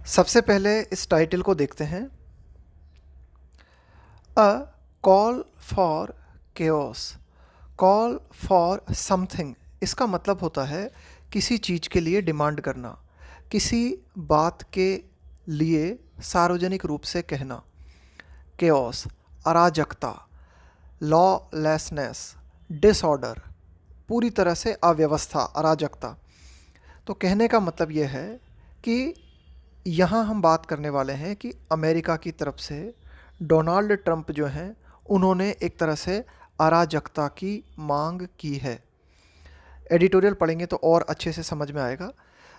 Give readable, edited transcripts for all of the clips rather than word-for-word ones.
सबसे पहले इस टाइटल को देखते हैं। A call for chaos, call for something, इसका मतलब होता है किसी चीज़ के लिए डिमांड करना, किसी बात के लिए सार्वजनिक रूप से कहना। केओस, अराजकता, लॉलेसनेस, डिसऑर्डर, पूरी तरह से अव्यवस्था, अराजकता। तो कहने का मतलब ये है कि यहाँ हम बात करने वाले हैं कि अमेरिका की तरफ से डोनाल्ड ट्रंप जो हैं उन्होंने एक तरह से अराजकता की मांग की है। एडिटोरियल पढ़ेंगे तो और अच्छे से समझ में आएगा।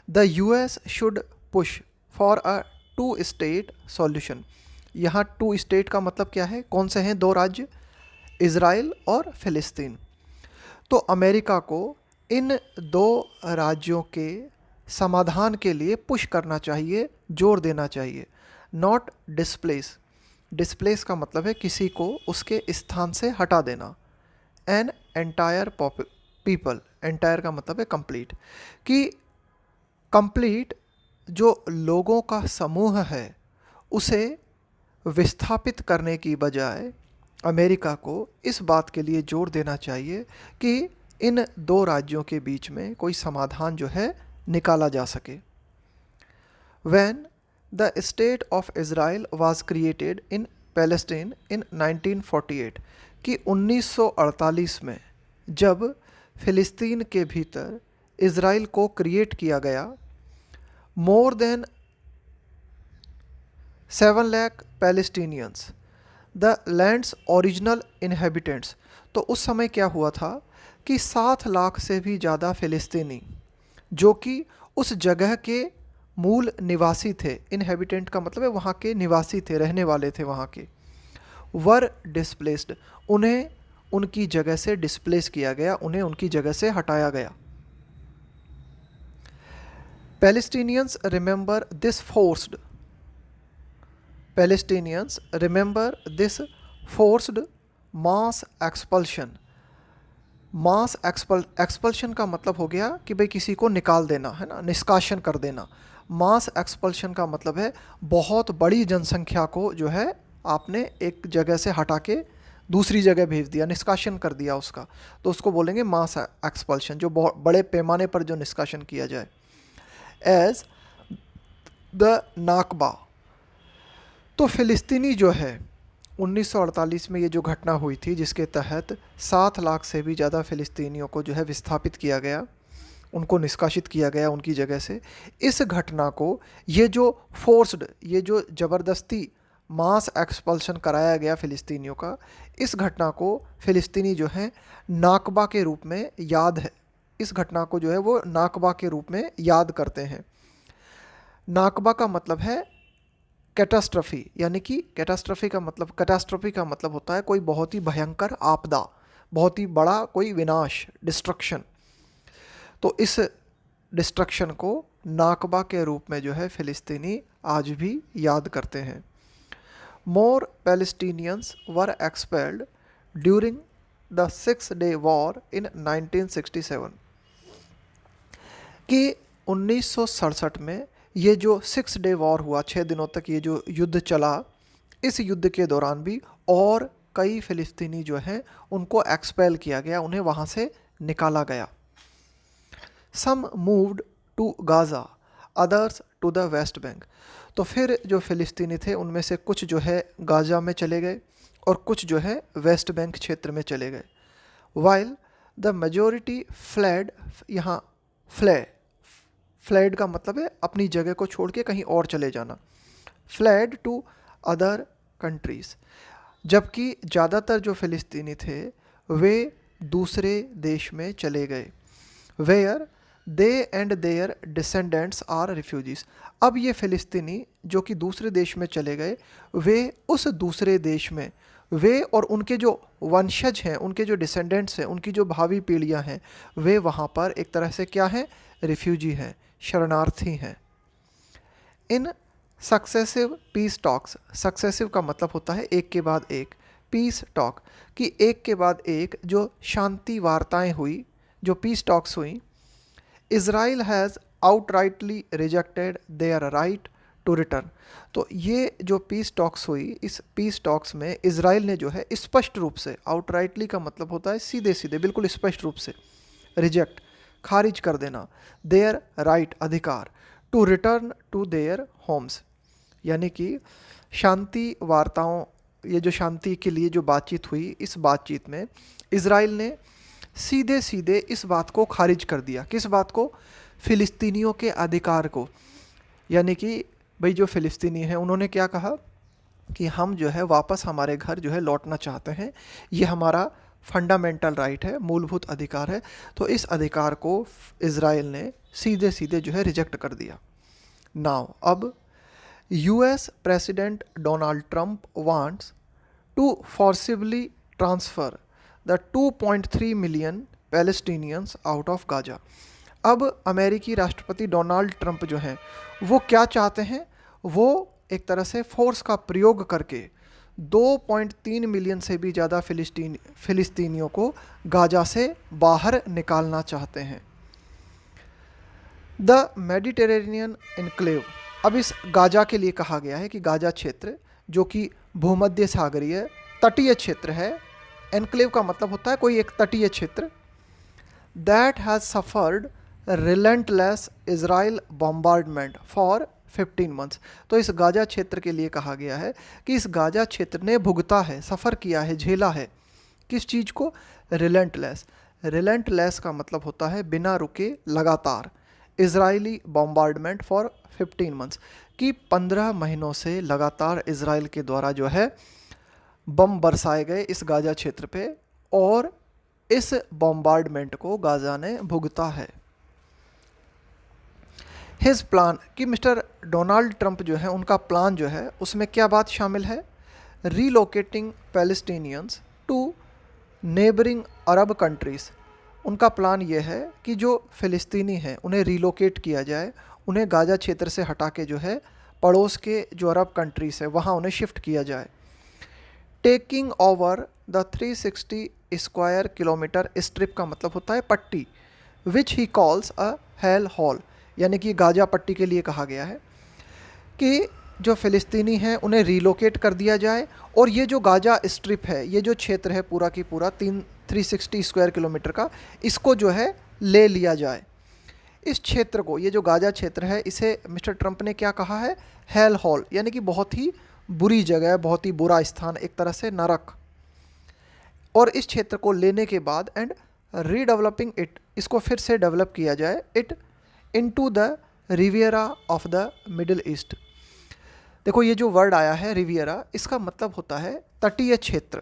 The US should push for a two state solution. यहाँ टू स्टेट का मतलब क्या है, कौन से हैं दो राज्य, इज़राइल और फ़िलिस्तीन। तो अमेरिका को इन दो राज्यों के समाधान के लिए पुश करना चाहिए, जोर देना चाहिए। नॉट डिस्प्लेस, डिस्प्लेस का मतलब है किसी को उसके स्थान से हटा देना। एन एंटायर पीपल, एंटायर का मतलब है कंप्लीट, कि कंप्लीट जो लोगों का समूह है उसे विस्थापित करने की बजाय अमेरिका को इस बात के लिए जोर देना चाहिए कि इन दो राज्यों के बीच में कोई समाधान जो है निकाला जा सके। When the state of Israel was created in Palestine in 1948, कि 1948 में जब फ़िलिस्तीन के भीतर इज़राइल को क्रिएट किया गया, more than 7 lakh Palestinians the lands original inhabitants. तो उस समय क्या हुआ था कि 7 लाख से भी ज़्यादा फ़िलिस्तीनी जो कि उस जगह के मूल निवासी थे, इनहेबिटेंट का मतलब है वहाँ के निवासी थे, रहने वाले थे वहाँ के, वर डिस्प्लेस्ड, उन्हें उनकी जगह से डिस्प्लेस किया गया, उन्हें उनकी जगह से हटाया गया। Palestinians remember this forced, Palestinians remember this forced mass expulsion. Mass expulsion का मतलब हो गया कि भाई किसी को निकाल देना, है ना, निष्कासन कर देना। मास एक्सपल्शन का मतलब है बहुत बड़ी जनसंख्या को जो है आपने एक जगह से हटा के दूसरी जगह भेज दिया, निष्कासन कर दिया उसका, तो उसको बोलेंगे मास एक्सपल्शन, जो बहुत बड़े पैमाने पर जो निष्कासन किया जाए। एज द नाकबा, तो फ़िलिस्तीनी जो है 1948 में ये जो घटना हुई थी जिसके तहत 7 लाख से भी ज़्यादा फ़िलिस्तीनियों को जो है विस्थापित किया गया, उनको निष्कासित किया गया उनकी जगह से। इस घटना को, ये जो फोर्स्ड, ये जो ज़बरदस्ती मास एक्सपल्शन कराया गया फ़िलिस्तीनियों का, इस घटना को फ़िलिस्तीनी जो है नाकबा के रूप में याद है, इस घटना को जो है वो नाकबा के रूप में याद करते हैं। नाकबा का मतलब है कैटास्ट्रफी, यानी कि कैटास्ट्रफी का मतलब होता है कोई बहुत ही भयंकर आपदा, बहुत ही बड़ा कोई विनाश, डिस्ट्रक्शन। तो इस डिस्ट्रक्शन को नाकबा के रूप में जो है फ़िलिस्तीनी आज भी याद करते हैं। More Palestinians were expelled during the 6 day war in 1967, कि 1967 में ये जो 6 डे वॉर हुआ, 6 दिनों तक ये जो युद्ध चला, इस युद्ध के दौरान भी और कई फ़िलिस्तीनी जो हैं उनको एक्सपेल किया गया, उन्हें वहाँ से निकाला गया। Some moved to Gaza, others to the West Bank. तो फिर जो फ़िलिस्तीनी थे उनमें से कुछ जो है गाज़ा में चले गए और कुछ जो है वेस्ट बैंक क्षेत्र में चले गए। वाइल द मेजॉरिटी फ्लैड, यहाँ फ्लैड का मतलब है अपनी जगह को छोड़ के कहीं और चले जाना, फ्लैड टू अदर कंट्रीज़, जबकि ज़्यादातर जो फ़िलिस्तीनी थे वे दूसरे देश में चले गए। Where they and their descendants are refugees. अब ये फ़िलिस्तीनी जो कि दूसरे देश में चले गए, वे उस दूसरे देश में, वे और उनके जो वंशज हैं, उनके जो डिसेंडेंट्स हैं, उनकी जो भावी पीढ़ियां हैं, वे वहाँ पर एक तरह से क्या हैं, रिफ्यूजी हैं, शरणार्थी हैं। In successive peace talks, successive का मतलब होता है एक के बाद एक, पीस टॉक, कि एक के बाद एक जो शांति वार्ताएं हुई, जो पीस टॉक्स हुई, Israel has outrightly rejected their right to return. तो ये जो पीस टॉक्स हुई, इस पीस टॉक्स में इजराइल ने जो है स्पष्ट रूप से, आउटराइटली का मतलब होता है सीधे सीधे, बिल्कुल स्पष्ट रूप से, रिजेक्ट, खारिज कर देना, देयर राइट, अधिकार, to return to their homes. यानी कि शांति वार्ताओं, ये जो शांति के लिए जो बातचीत हुई, इस बातचीत में इजराइल ने सीधे सीधे इस बात को खारिज कर दिया। किस बात को? फ़िलिस्तीनियों के अधिकार को। यानी कि भाई जो फ़िलिस्तीनी हैं उन्होंने क्या कहा कि हम जो है वापस हमारे घर जो है लौटना चाहते हैं, ये हमारा फंडामेंटल राइट है, मूलभूत अधिकार है। तो इस अधिकार को इजराइल ने सीधे सीधे जो है रिजेक्ट कर दिया। नाउ अब US president Donald Trump wants to forcibly transfer the 2.3 million Palestinians out of Gaza. अब अमेरिकी राष्ट्रपति डोनाल्ड ट्रंप जो हैं वो क्या चाहते हैं? वो एक तरह से फोर्स का प्रयोग करके 2.3 मिलियन से भी ज़्यादा फ़िलिस्तीनियों को गाजा से बाहर निकालना चाहते हैं। द मेडिटेरेनियन इनक्लेव, अब इस गाजा के लिए कहा गया है कि गाजा क्षेत्र जो कि भूमध्य सागरीय तटीय क्षेत्र है, एनक्लेव का मतलब होता है कोई एक तटीय क्षेत्र, that has suffered relentless Israel bombardment for 15 months. तो इस गाजा क्षेत्र के लिए कहा गया है कि इस गाजा क्षेत्र ने भुगता है, सफ़र किया है, झेला है, किस चीज़ को? रिलेंटलेस। रिलेंटलेस का मतलब होता है बिना रुके, लगातार, इजरायली बॉम्बार्डमेंट फॉर 15 मंथ्स, कि 15 महीनों से लगातार इजराइल के द्वारा जो है बम बरसाए गए इस गाजा क्षेत्र पे, और इस बॉम्बार्डमेंट को गाजा ने भुगता है। हिज प्लान, कि मिस्टर डोनाल्ड ट्रंप जो है उनका प्लान जो है उसमें क्या बात शामिल है? Relocating Palestinians to neighbouring Arab countries. उनका प्लान ये है कि जो फ़िलिस्तीनी हैं उन्हें रीलोकेट किया जाए, उन्हें गाजा क्षेत्र से हटा के जो है पड़ोस के जो अरब कंट्रीज़ है वहाँ उन्हें शिफ्ट किया जाए। Taking over the 360 square kilometre strip का मतलब होता है पट्टी, which he calls a hell hole. यानी कि गाजा पट्टी के लिए कहा गया है कि जो फ़िलिस्तीनी हैं उन्हें रीलोकेट कर दिया जाए, और ये जो गाजा स्ट्रिप है, ये जो क्षेत्र है पूरा की पूरा 360 स्क्वायर किलोमीटर का, इसको जो है ले लिया जाए। इस क्षेत्र को, ये जो गाजा क्षेत्र है, इसे मिस्टर ट्रंप ने क्या कहा है? हेल हॉल, यानी कि बहुत ही बुरी जगह, बहुत ही बुरा स्थान, एक तरह से नरक। और इस क्षेत्र को लेने के बाद एंड रीडेवलपिंग इट, इसको फिर से डेवलप किया जाए, it into the Riviera of the middle east. देखो ये जो वर्ड आया है रिवियरा, इसका मतलब होता है तटीय क्षेत्र,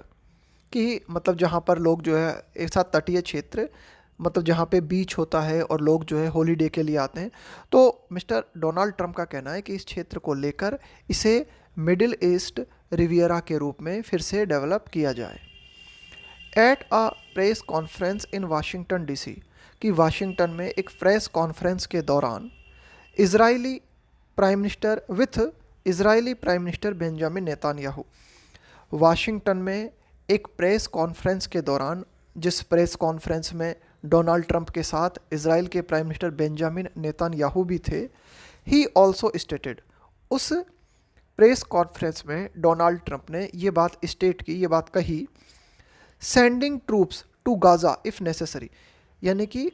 कि मतलब जहाँ पर लोग जो है एक साथ, तटीय क्षेत्र मतलब जहाँ पे बीच होता है और लोग जो है हॉलीडे के लिए आते हैं। तो मिस्टर डोनाल्ड ट्रंप का कहना है कि इस क्षेत्र को लेकर इसे मिडिल ईस्ट रिवियरा के रूप में फिर से डेवलप किया जाए। At a press conference in Washington DC, कि वाशिंगटन में एक प्रेस कॉन्फ्रेंस के दौरान Israeli prime minister Benjamin Netanyahu, Washington में एक प्रेस कॉन्फ्रेंस के दौरान, जिस प्रेस कॉन्फ्रेंस में डोनाल्ड ट्रंप के साथ इजराइल के प्राइम मिनिस्टर बेंजामिन नेतान्याहू भी थे, ही ऑल्सो स्टेटेड, उस प्रेस कॉन्फ्रेंस में डोनाल्ड ट्रंप ने ये बात स्टेट की, ये बात कही, sending troops to Gaza if necessary. यानी कि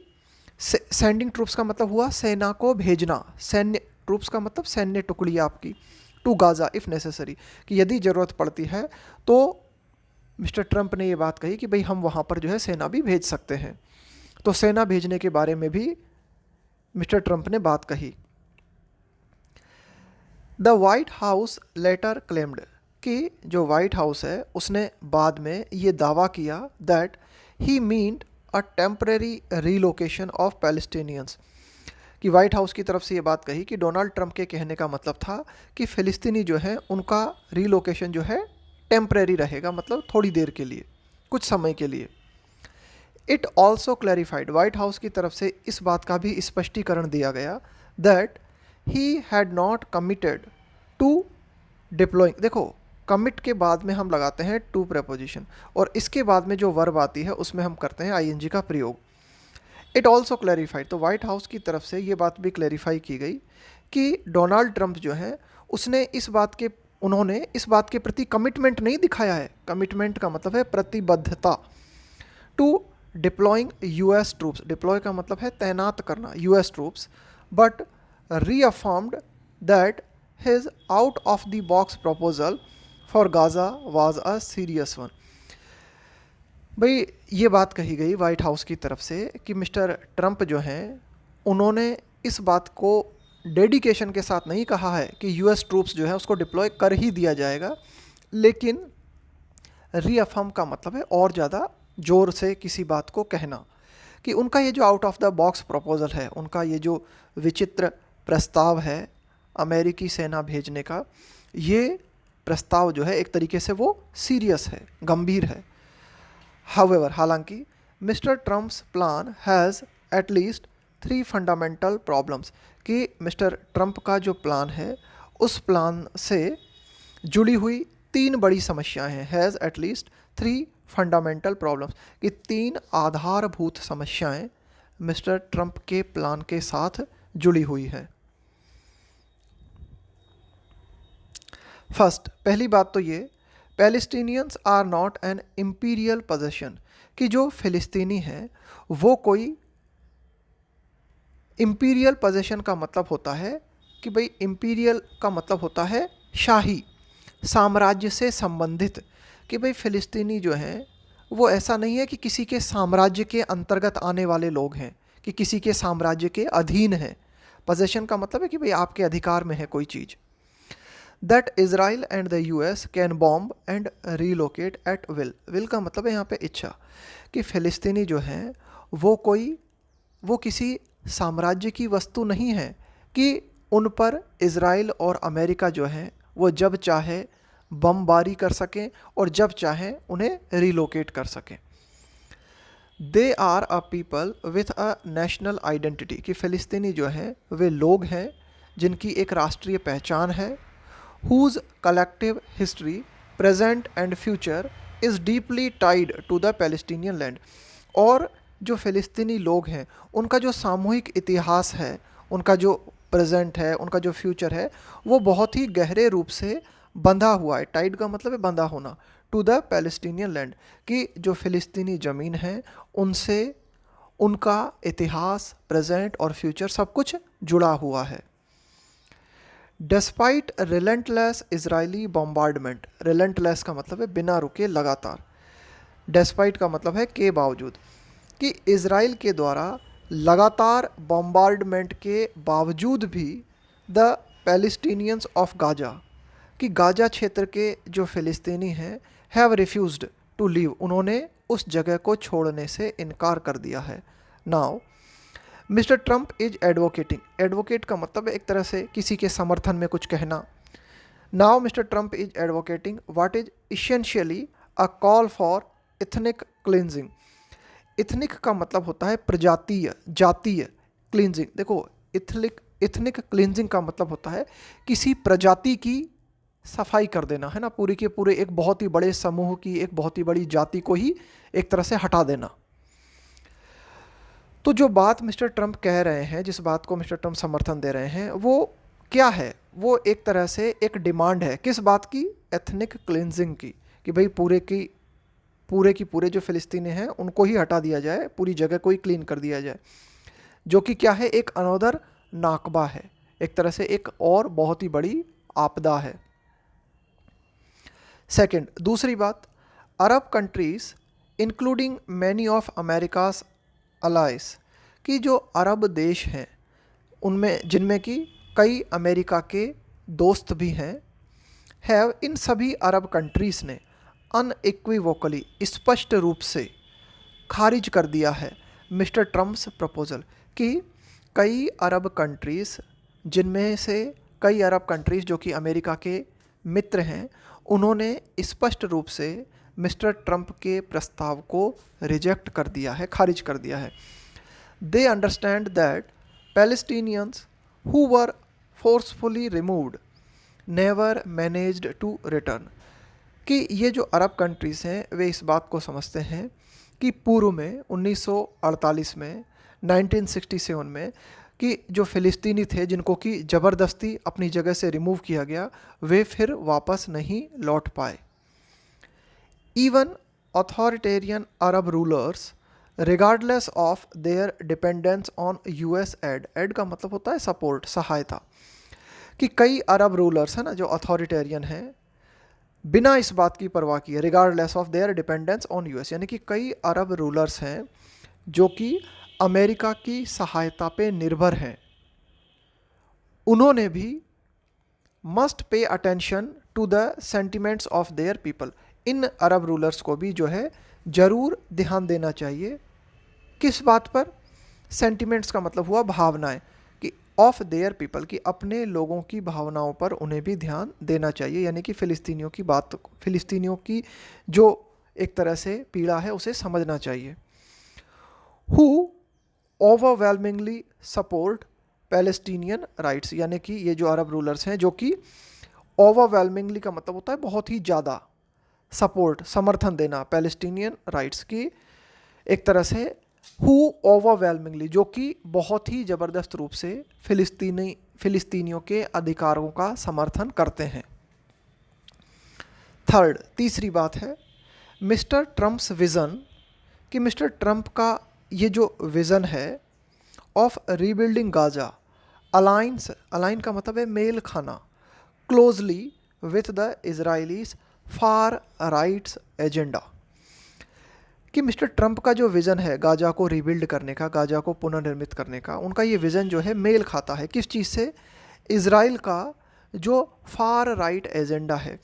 सेंडिंग ट्रूप्स का मतलब हुआ सेना को भेजना, सैन्य ट्रूप्स का मतलब सैन्य टुकड़ी आपकी, टू गाजा इफ़ नेसेसरी, कि यदि ज़रूरत पड़ती है तो मिस्टर ट्रंप ने ये बात कही कि भाई हम वहाँ पर जो है सेना भी भेज सकते हैं। तो सेना भेजने के बारे में भी मिस्टर ट्रंप ने बात कही। The White House later claimed, कि जो वाइट हाउस है उसने बाद में ये दावा किया that he meant a temporary relocation of Palestinians, कि वाइट हाउस की तरफ से ये बात कही कि डोनाल्ड ट्रंप के कहने का मतलब था कि फ़िलिस्तीनी जो है उनका रीलोकेशन जो है टेम्परेरी रहेगा, मतलब थोड़ी देर के लिए, कुछ समय के लिए। It also clarified, white house की तरफ से इस बात का भी स्पष्टीकरण दिया गया that he had not committed to deploying. देखो कमिट के बाद में हम लगाते हैं टू प्रेपोजिशन, और इसके बाद में जो वर्ब आती है उसमें हम करते हैं आईएनजी का प्रयोग। इट ऑल्सो क्लैरिफाइड, तो वाइट हाउस की तरफ से ये बात भी क्लैरिफाई की गई कि डोनाल्ड ट्रंप जो है उन्होंने इस बात के प्रति कमिटमेंट नहीं दिखाया है। कमिटमेंट का मतलब है प्रतिबद्धता। To deploying US troops, deploy का मतलब है तैनात करना US troops, but reaffirmed that his out of the box proposal for Gaza was a serious one. भाई ये बात कही गई वाइट हाउस की तरफ से कि मिस्टर ट्रंप जो हैं उन्होंने इस बात को डेडिकेशन के साथ नहीं कहा है कि यूएस ट्रूप्स जो है उसको डिप्लॉय कर ही दिया जाएगा, लेकिन रीअफर्म का मतलब है और ज़्यादा ज़ोर से किसी बात को कहना कि उनका ये जो out of the box proposal है, उनका ये जो विचित्र प्रस्ताव है अमेरिकी सेना भेजने का, ये प्रस्ताव जो है एक तरीके से वो सीरियस है, गंभीर है। हाउएवर, हालांकि mister Trump's plan has at least 3 fundamental problems, कि मिस्टर ट्रंप का जो प्लान है उस प्लान से जुड़ी हुई 3 बड़ी समस्याएं हैं। Has at least 3 fundamental problems, कि 3 आधारभूत समस्याएं मिस्टर ट्रंप के प्लान के साथ जुड़ी हुई है। फर्स्ट, पहली बात तो ये, Palestinians are not an imperial possession, कि जो फ़िलिस्तीनी हैं वो कोई इम्पीरियल पोजेशन का मतलब होता है कि भाई इम्पीरियल का मतलब होता है शाही, साम्राज्य से संबंधित, कि भाई फ़िलिस्तीनी जो हैं वो ऐसा नहीं है कि किसी के साम्राज्य के अंतर्गत आने वाले लोग हैं, कि किसी के साम्राज्य के अधीन हैं। पोजेशन का मतलब है कि भाई आपके अधिकार में है कोई चीज़। That Israel and the US can bomb and relocate at will, will का मतलब है यहाँ पे इच्छा, कि फ़िलिस्तीनी जो हैं वो किसी साम्राज्य की वस्तु नहीं है कि उन पर इज़राइल और अमेरिका जो हैं वो जब चाहे बमबारी कर सकें और जब चाहें उन्हें रिलोकेट कर सकें। They are a people with a national identity, कि फ़िलिस्तीनी जो हैं वे लोग हैं जिनकी एक राष्ट्रीय पहचान है। Whose collective history present and future is deeply tied to the Palestinian land, और जो फ़िलिस्तीनी लोग हैं उनका जो सामूहिक इतिहास है, उनका जो प्रेजेंट है, उनका जो फ्यूचर है, वो बहुत ही गहरे रूप से बंधा हुआ है। टाइड का मतलब है बंधा होना, टू द पैलेस्टीनियन लैंड, कि जो फ़िलिस्तीनी ज़मीन है उनसे उनका इतिहास, प्रेजेंट और फ्यूचर सब कुछ जुड़ा हुआ है। Despite relentless Israeli bombardment, relentless का मतलब है बिना रुके, लगातार। डिस्पाइट का मतलब है के बावजूद, कि इज़राइल के द्वारा लगातार बॉम्बार्डमेंट के बावजूद भी द पैलेस्टीनियंस ऑफ गाजा, कि गाजा क्षेत्र के जो फ़िलिस्तीनी हैं हैव रिफ्यूज्ड टू लीव, उन्होंने उस जगह को छोड़ने से इनकार कर दिया है। Now mister Trump is advocating, advocate का मतलब है एक तरह से किसी के समर्थन में कुछ कहना। Now mister Trump is advocating what is essentially a call for ethnic cleansing. Ethnic का मतलब होता है प्रजातीय, जातीय। क्लिनजिंग, देखो इथनिक क्लिनजिंग का मतलब होता है किसी प्रजाति की सफाई कर देना, है ना, पूरी के पूरे एक बहुत ही बड़े समूह की, एक बहुत ही बड़ी जाति को ही एक तरह से हटा देना। तो जो बात मिस्टर ट्रंप कह रहे हैं, जिस बात को मिस्टर ट्रंप समर्थन दे रहे हैं, वो क्या है? वो एक तरह से एक डिमांड है, किस बात की? एथनिक क्लिनजिंग की, कि भाई पूरे जो फ़िलिस्तीनी हैं उनको ही हटा दिया जाए, पूरी जगह को ही क्लीन कर दिया जाए, जो कि क्या है? एक अनोदर नाकबा है, एक तरह से एक और बहुत ही बड़ी आपदा है। सेकंड, दूसरी बात, Arab countries including many of America's allies, कि जो अरब देश हैं उनमें, जिनमें कि कई अमेरिका के दोस्त भी हैं, हैव, इन सभी अरब कंट्रीज़ ने अनइक्विवोकली, स्पष्ट रूप से खारिज कर दिया है मिस्टर ट्रम्प्स प्रपोज़ल, कि कई अरब कंट्रीज़, जिनमें से कई अरब कंट्रीज़ जो कि अमेरिका के मित्र हैं, उन्होंने स्पष्ट रूप से मिस्टर ट्रंप के प्रस्ताव को रिजेक्ट कर दिया है, खारिज कर दिया है। They understand that Palestinians who were forcefully removed never managed to return, कि ये जो अरब कंट्रीज़ हैं वे इस बात को समझते हैं कि पूर्व में 1948 में, 1967 में कि जो फ़िलिस्तीनी थे जिनको कि ज़बरदस्ती अपनी जगह से रिमूव किया गया, वे फिर वापस नहीं लौट पाए। Even authoritarian Arab rulers, regardless of their dependence on US aid का मतलब होता है सपोर्ट, सहायता, कि कई अरब रूलर्स हैं ना जो अथॉरिटेरियन हैं, बिना इस बात की परवाह किए, regardless of their dependence on US, यानी कि कई अरब रूलर्स हैं जो कि अमेरिका की सहायता पे निर्भर हैं, उन्होंने भी must pay attention to the sentiments of their people, इन अरब रूलर्स को भी जो है ज़रूर ध्यान देना चाहिए। किस बात पर? सेंटिमेंट्स का मतलब हुआ भावनाएं, कि ऑफ देयर पीपल, कि अपने लोगों की भावनाओं पर उन्हें भी ध्यान देना चाहिए, यानी कि फ़िलिस्तीनियों की बात, फ़िलिस्तीनियों की जो एक तरह से पीड़ा है उसे समझना चाहिए। Who overwhelmingly support Palestinian rights, यानी कि ये जो अरब रूलर्स हैं जो कि ओवरवेलमिंगली का मतलब होता है बहुत ही ज़्यादा, सपोर्ट समर्थन देना पैलेस्टीनियन राइट्स की, एक तरह से हु ओवरवेलमिंगली, जो कि बहुत ही ज़बरदस्त रूप से फ़िलिस्तीनियों के अधिकारों का समर्थन करते हैं। थर्ड, तीसरी बात है मिस्टर ट्रम्प्स विज़न, कि मिस्टर ट्रम्प का ये जो विज़न है ऑफ रीबिल्डिंग गाजा, अलाइन का मतलब है मेल खाना, closely with the Israelis far rights agenda, कि मिस्टर ट्रंप का जो विज़न है गाजा को रीबिल्ड करने का, गाजा को पुनर्निर्मित करने का, उनका ये विज़न जो है मेल खाता है किस चीज़ से? इज़राइल का जो फार राइट एजेंडा है,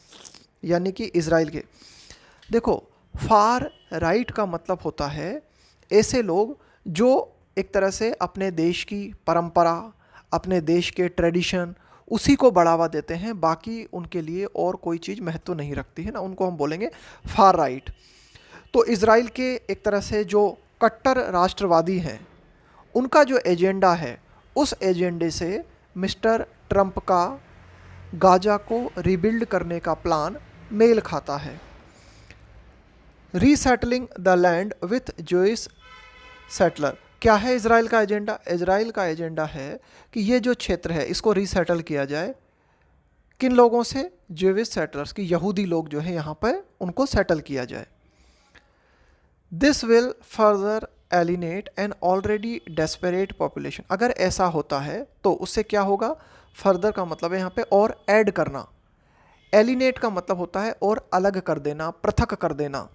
यानी कि इज़राइल के, देखो फार राइट का मतलब होता है ऐसे लोग जो एक तरह से अपने देश की परंपरा, अपने देश के ट्रेडिशन, उसी को बढ़ावा देते हैं, बाकी उनके लिए और कोई चीज़ महत्व नहीं रखती है ना, उनको हम बोलेंगे फार राइट। तो इज़राइल के एक तरह से जो कट्टर राष्ट्रवादी हैं, उनका जो एजेंडा है, उस एजेंडे से मिस्टर ट्रंप का गाजा को रीबिल्ड करने का प्लान मेल खाता है। Resettling the land with Jewish settler, क्या है इज़राइल का एजेंडा? इज़राइल का एजेंडा है कि ये जो क्षेत्र है इसको रीसेटल किया जाए, किन लोगों से? जूइश सेटलर्स, की यहूदी लोग जो है यहाँ पर उनको सेटल किया जाए। This will further alienate an already desperate population, अगर ऐसा होता है तो उससे क्या होगा? फर्दर का मतलब है यहाँ पे और ऐड करना, एलिनेट का मतलब होता है और अलग कर देना, पृथक कर देना।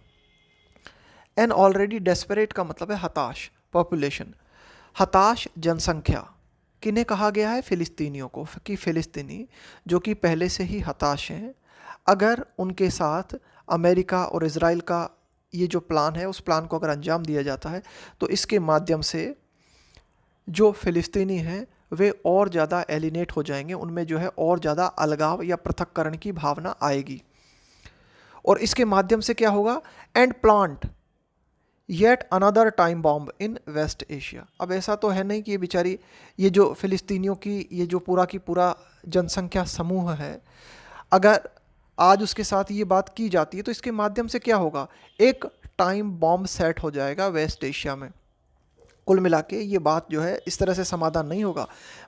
एन ऑलरेडी डेस्परेट का मतलब है हताश, पॉपुलेशन, हताश जनसंख्या, किन्हें कहा गया है? फ़िलिस्तीनियों को, कि फ़िलिस्तीनी जो कि पहले से ही हताश हैं, अगर उनके साथ अमेरिका और इज़राइल का ये जो प्लान है उस प्लान को अगर अंजाम दिया जाता है तो इसके माध्यम से जो फ़िलिस्तीनी हैं वे और ज़्यादा एलिनेट हो जाएंगे, उनमें जो है और ज़्यादा अलगाव या पृथक्करण की भावना आएगी, और इसके माध्यम से क्या होगा? And plant yet another time bomb in West Asia. अब ऐसा तो है नहीं कि ये बेचारी, ये जो फ़िलिस्तीनियों की ये जो पूरा की पूरा जनसंख्या समूह है, अगर आज उसके साथ ये बात की जाती है तो इसके माध्यम से क्या होगा? एक टाइम बॉम्ब सेट हो जाएगा वेस्ट एशिया में। कुल मिला के ये बात जो है इस तरह से समाधान नहीं होगा।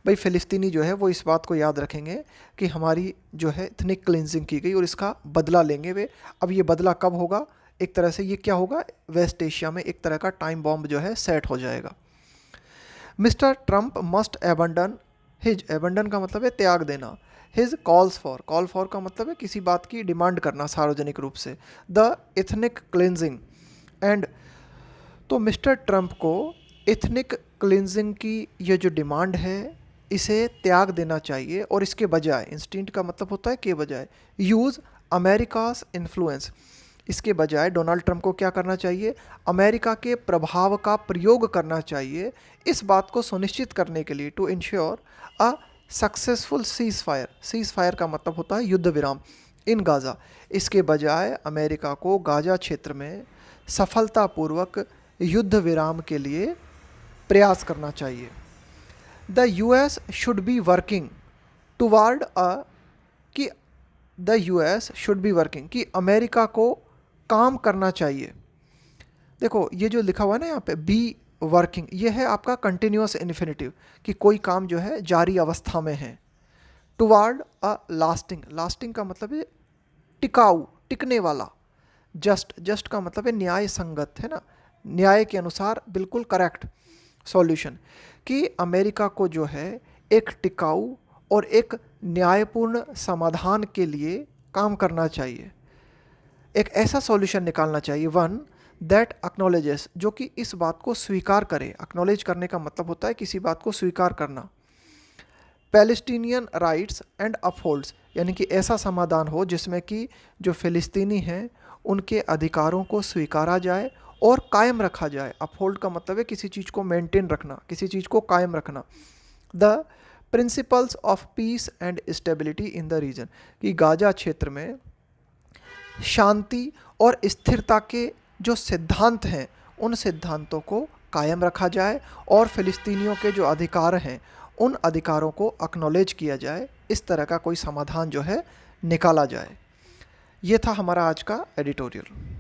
भाई फ़िलिस्तीनी जो है वो इस बात को याद रखेंगे कि हमारी जो है इथनिक क्लिनजिंग की गई और इसका बदला लेंगे वे। अब ये बदला कब होगा? एक तरह से ये क्या होगा? वेस्ट एशिया में एक तरह का टाइम बॉम्ब जो है सेट हो जाएगा। Mister Trump must abandon his, abandon का मतलब है त्याग देना, his calls for, call for का मतलब है किसी बात की डिमांड करना सार्वजनिक रूप से, द इथनिक क्लिनजिंग एंड, तो मिस्टर ट्रंप को इथनिक क्लिनजिंग की ये जो डिमांड है इसे त्याग देना चाहिए, और इसके बजाय, इंस्टिंक्ट का मतलब होता है के बजाय, यूज़ अमेरिकाज इन्फ्लुएंस, इसके बजाय डोनाल्ड ट्रंप को क्या करना चाहिए? अमेरिका के प्रभाव का प्रयोग करना चाहिए इस बात को सुनिश्चित करने के लिए, to ensure a successful cease fire, cease fire का मतलब होता है युद्ध विराम, इन गाज़ा, इसके बजाय अमेरिका को गाज़ा क्षेत्र में सफलतापूर्वक युद्ध विराम के लिए प्रयास करना चाहिए। The US should be working toward कि the US should be working, कि अमेरिका को काम करना चाहिए। देखो ये जो लिखा हुआ है ना यहाँ पे, बी वर्किंग, ये है आपका कंटिन्यूअस इन्फिनिटिव कि कोई काम जो है जारी अवस्था में है। टुवार्ड अ लास्टिंग, लास्टिंग का मतलब है टिकाऊ, टिकने वाला। जस्ट, जस्ट का मतलब है न्याय संगत, है ना, न्याय के अनुसार बिल्कुल करेक्ट सॉल्यूशन। कि अमेरिका को जो है एक टिकाऊ और एक न्यायपूर्ण समाधान के लिए काम करना चाहिए, एक ऐसा सॉल्यूशन निकालना चाहिए, वन दैट एक्नॉलेजेस, जो कि इस बात को स्वीकार करे। एक्नॉलेज करने का मतलब होता है किसी बात को स्वीकार करना। पैलेस्टीनियन राइट्स एंड अपहोल्ड्स, यानी कि ऐसा समाधान हो जिसमें कि जो फ़िलिस्तीनी हैं उनके अधिकारों को स्वीकारा जाए और कायम रखा जाए। अपहोल्ड का मतलब है किसी चीज़ को मेंटेन रखना, किसी चीज़ को कायम रखना। The principles of peace and stability in the region, कि गाजा क्षेत्र में शांति और स्थिरता के जो सिद्धांत हैं उन सिद्धांतों को कायम रखा जाए और फ़िलिस्तीनियों के जो अधिकार हैं उन अधिकारों को एक्नॉलेज किया जाए। इस तरह का कोई समाधान जो है निकाला जाए। ये था हमारा आज का एडिटोरियल।